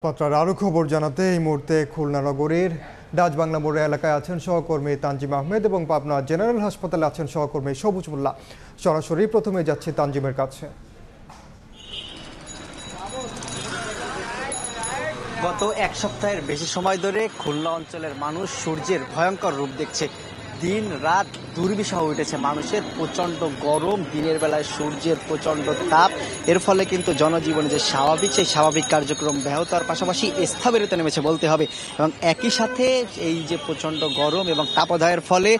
পাত্রার আরও খবর জানাতে এই মুহূর্তে খুলনা নগরীর ডাচ বাংলা মোড় এলাকায় আছেন সহকর্মী তানজিম আহমেদ এবং পাবনা জেনারেল হাসপাতালে আছেন সহকর্মী সবুজ মোল্লা। সরাসরি প্রথমে যাচ্ছি তানজিমের কাছে। গত এক সপ্তাহের বেশি সময় ধরে খুলনা অঞ্চলের মানুষ সূর্যের ভয়ঙ্কর রূপ দেখছে। দিন রাত দুর্বিষহ উঠেছে মানুষের, প্রচণ্ড গরম, দিনের বেলায় সূর্যের প্রচণ্ড তাপ। এর ফলে কিন্তু জনজীবনে যে স্বাভাবিক সেই স্বাভাবিক কার্যক্রম ব্যাহত হওয়ার পাশাপাশি স্থবিরতা নেমেছে বলতে হবে। এবং একই সাথে এই যে প্রচণ্ড গরম এবং তাপদাহের ফলে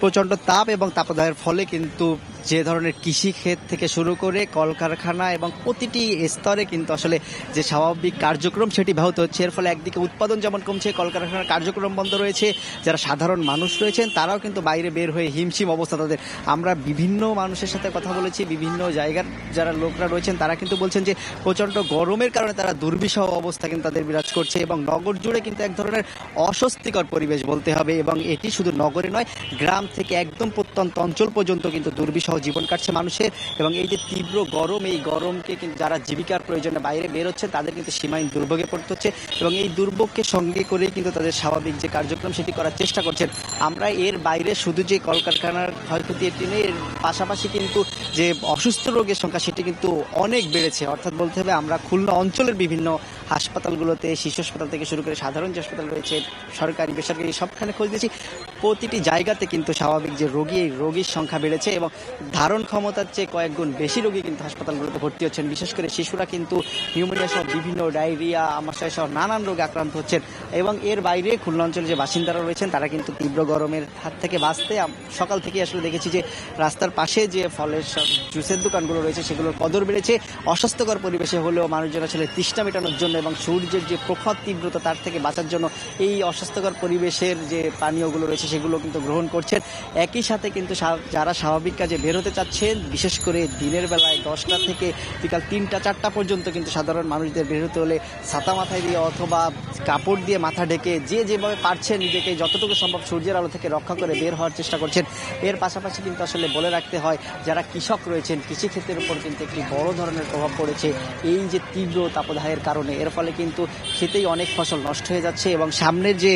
প্রচণ্ড তাপ এবং তাপদাহের ফলে কিন্তু যে ধরনের কৃষিক্ষেত থেকে শুরু করে কলকারখানা এবং প্রতিটি স্তরে কিন্তু আসলে যে স্বাভাবিক কার্যক্রম সেটি ব্যাহত হচ্ছে। এর ফলে একদিকে উৎপাদন যেমন কমছে, কলকারখানার কার্যক্রম বন্ধ রয়েছে, যারা সাধারণ মানুষ রয়েছেন তারাও কিন্তু বাইরে বের হয়ে হিমশিম অবস্থা তাদের। আমরা বিভিন্ন মানুষের সাথে কথা বলেছি, বিভিন্ন জায়গার যারা লোকরা রয়েছেন তারা কিন্তু বলছেন যে প্রচণ্ড গরমের কারণে তারা দুর্বিষহ অবস্থা কিন্তু তাদের বিরাজ করছে এবং নগর জুড়ে কিন্তু এক ধরনের অস্বস্তিকর পরিবেশ বলতে হবে। এবং এটি শুধু নগরে নয়, গ্রাম থেকে একদম প্রত্যন্ত অঞ্চল পর্যন্ত কিন্তু দুর্বিষহ জীবন কাটছে মানুষের। এবং এই যে তীব্র গরম, এই গরমকে কিন্তু যারা জীবিকার প্রয়োজনে বাইরে বের হচ্ছে তাদের কিন্তু সীমাহীন দুর্ভোগে পড়তে হচ্ছে এবং এই দুর্ভোগকে সঙ্গে করে কিন্তু তাদের স্বাভাবিক যে কার্যক্রম সেটি করার চেষ্টা করছেন। আমরা এর বাইরে শুধু যে কলকারখানার ক্ষয়ক্ষতি এটি নেই, এর পাশাপাশি কিন্তু যে অসুস্থ রোগের সংখ্যা সেটি কিন্তু অনেক বেড়েছে। অর্থাৎ বলতে হবে আমরা খুলনা অঞ্চলের বিভিন্ন হাসপাতালগুলোতে, শিশু হাসপাতাল থেকে শুরু করে সাধারণ যে হাসপাতাল রয়েছে, সরকারি বেসরকারি সবখানে খোঁজ দিয়েছি, প্রতিটি জায়গাতে কিন্তু স্বাভাবিক যে রোগী, এই রোগীর সংখ্যা বেড়েছে এবং ধারণ ক্ষমতার চেয়ে কয়েক গুণ বেশি রোগী কিন্তু হাসপাতালগুলোতে ভর্তি হচ্ছেন। বিশেষ করে শিশুরা কিন্তু নিউমোনিয়া সহ বিভিন্ন ডায়রিয়া, আমাশয় সহ নানান রোগে আক্রান্ত হচ্ছেন। এবং এর বাইরে খুলনা অঞ্চলের যে বাসিন্দারা রয়েছেন তারা কিন্তু তীব্র গরমের হাত থেকে বাঁচতে সকাল থেকে আসলে দেখেছি যে রাস্তার পাশে যে ফলের জুসের দোকানগুলো রয়েছে সেগুলোর কদর বেড়েছে। অস্বাস্থ্যকর পরিবেশে হলেও মানুষজন আসলে তৃষ্ণা মেটানোর জন্য এবং সূর্যের যে প্রখর তীব্রতা তার থেকে বাঁচার জন্য এই অস্বাস্থ্যকর পরিবেশের যে পানীয়গুলো রয়েছে সেগুলো কিন্তু গ্রহণ করছেন। একই সাথে কিন্তু যারা স্বাভাবিক কাজে বের হতে চাচ্ছেন, বিশেষ করে দিনের বেলায় 10টা থেকে বিকাল 3টা-4টা পর্যন্ত কিন্তু সাধারণ মানুষদের বের হতে হলে ছাতা মাথায় দিয়ে অথবা কাপড় দিয়ে মাথা ঢেকে যে যেভাবে পারছেন নিজেকে যতটুকু সম্ভব সূর্যের আলো থেকে রক্ষা করে বের হওয়ার চেষ্টা করছেন। এর পাশাপাশি কিন্তু আসলে বলে রাখতে হয় যারা কৃষক রয়েছেন, কৃষিক্ষেত্রের উপর কিন্তু একটি বড় ধরনের প্রভাব পড়েছে এই যে তীব্র তাপদাহের কারণে। এর ফলে কিন্তু খেতেই অনেক ফসল নষ্ট হয়ে যাচ্ছে এবং সামনের যে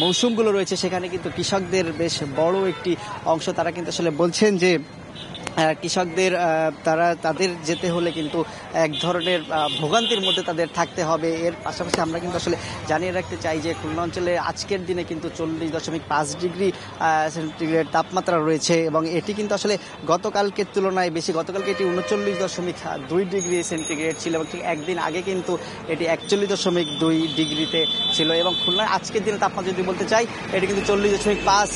মৌসুমগুলো রয়েছে সেখানে কিন্তু কৃষকদের বেশ বড় একটি অংশ তারা কিন্তু আসলে বলছেন যে কৃষকদের তাদের যেতে হলে কিন্তু এক ধরনের ভোগান্তির মধ্যে তাদের থাকতে হবে। এর পাশাপাশি আমরা কিন্তু আসলে জানিয়ে রাখতে চাই যে খুলনা অঞ্চলে আজকের দিনে কিন্তু 40.5 ডিগ্রি সেন্টিগ্রেড তাপমাত্রা রয়েছে এবং এটি কিন্তু আসলে গতকালকের তুলনায় বেশি। গতকালকে এটি 39.2 ডিগ্রি সেন্টিগ্রেড ছিল এবং ঠিক একদিন আগে কিন্তু এটি 41.2 ডিগ্রিতে ছিল। এবং খুলনার আজকের দিনে তাপমাত্রা যদি বলতে চাই এটি কিন্তু 40.5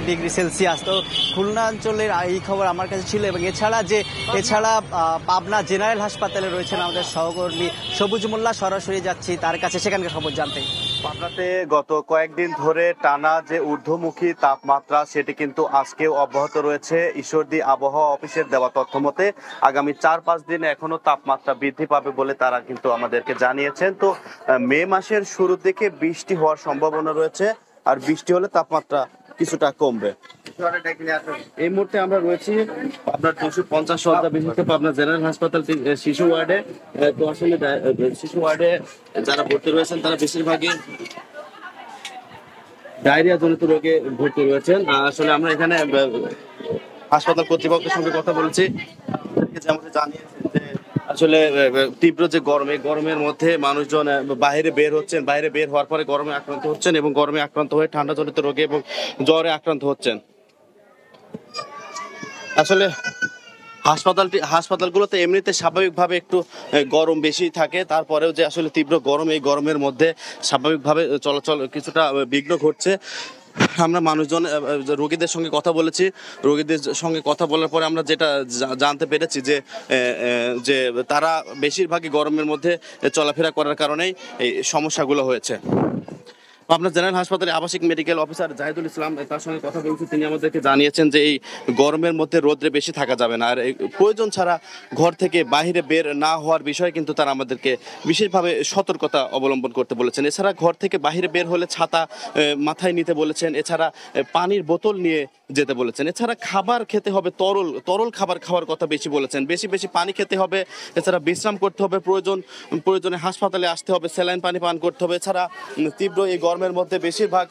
ডিগ্রি সেলসিয়াস। তো খুলনা অঞ্চলের এই খবর আমার কাছে ছিল। এবং এছাড়া পাবনা জেনারেল হাসপাতালে রয়েছেন আমাদের সহকর্মী সবুজ মোল্লা। সরাসরি যাচ্ছি তার কাছে সেখানকার খবর জানতে। পাবনাতে গত কয়েকদিন ধরে টানা যে ঊর্ধ্বমুখী তাপমাত্রা সেটি কিন্তু আজকেও অব্যাহত রয়েছে। ঈশ্বরদী আবহাওয়া অফিসের দেওয়া তথ্য মতে আগামী 4-5 দিনে এখনো তাপমাত্রা বৃদ্ধি পাবে বলে তারা কিন্তু আমাদেরকে জানিয়েছেন। তো মে মাসের শুরুর দিকে বৃষ্টি হওয়ার সম্ভাবনা রয়েছে, আর বৃষ্টি হলে তাপমাত্রা কিছুটা কমবে। এই মুহূর্তে আমরা রয়েছি আপনার 250 শয্যা বিশিষ্ট পাবনা জেনারেল হাসপাতাল শিশু ওয়ার্ডে। তো আসলে শিশু ওয়ার্ডে যারা ভর্তি রয়েছেন তারা বেশিরভাগই ডায়রিয়া জনিত রোগে ভর্তি রয়েছেন। আসলে আমরা এখানে হাসপাতাল কর্তৃপক্ষের সঙ্গে কথা বলেছি, যেমন জানিয়েছেন যে আসলে তীব্র যে গরম, এই গরমের মধ্যে মানুষজন বাইরে বের হচ্ছেন, বাইরে বের হওয়ার পরে গরমে আক্রান্ত হচ্ছেন এবং গরমে আক্রান্ত হয়ে ঠান্ডা জনিত রোগে এবং জ্বরে আক্রান্ত হচ্ছেন। আসলে হাসপাতালগুলোতে এমনিতে স্বাভাবিকভাবে একটু গরম বেশি থাকে, তারপরেও যে আসলে তীব্র গরম, এই গরমের মধ্যে স্বাভাবিকভাবে চলাচল কিছুটা বিঘ্ন ঘটছে। আমরা মানুষজন রোগীদের সঙ্গে কথা বলেছি, রোগীদের সঙ্গে কথা বলার পরে আমরা যেটা জানতে পেরেছি যে তারা বেশিরভাগই গরমের মধ্যে চলাফেরা করার কারণেই এই সমস্যাগুলো হয়েছে। আপনার জেনারেল হাসপাতালে আবাসিক মেডিকেল অফিসার জাহিদুল ইসলাম, তার সঙ্গে কথা বলছি, তিনি আমাদেরকে জানিয়েছেন যে এই গরমের মধ্যে রোদ্রে বেশি থাকা যাবে না, আর প্রয়োজন ছাড়া ঘর থেকে বাইরে বের না হওয়ার বিষয়ে কিন্তু তারা আমাদেরকে বিশেষভাবে সতর্কতা অবলম্বন করতে বলেছেন। এছাড়া ঘর থেকে বাইরে বের হলে ছাতা মাথায় নিতে বলেছেন। এছাড়া পানির বোতল নিয়ে যেতে বলেছেন। এছাড়া খাবার খেতে হবে, তরল খাবার খাওয়ার কথা বেশি বলেছেন, বেশি বেশি পানি খেতে হবে। এছাড়া বিশ্রাম করতে হবে, প্রয়োজনে হাসপাতালে আসতে হবে, স্যালাইন পানি পান করতে হবে। এছাড়া তীব্র এই গরমের মধ্যে বেশিরভাগ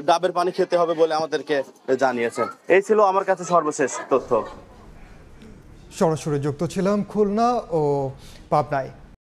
ডাবের পানি খেতে হবে বলে আমাদেরকে জানিয়েছেন। এই ছিল আমার কাছে সর্বশেষ তথ্য। সরাসরি যুক্ত ছিলাম খুলনা ও পাবনায়।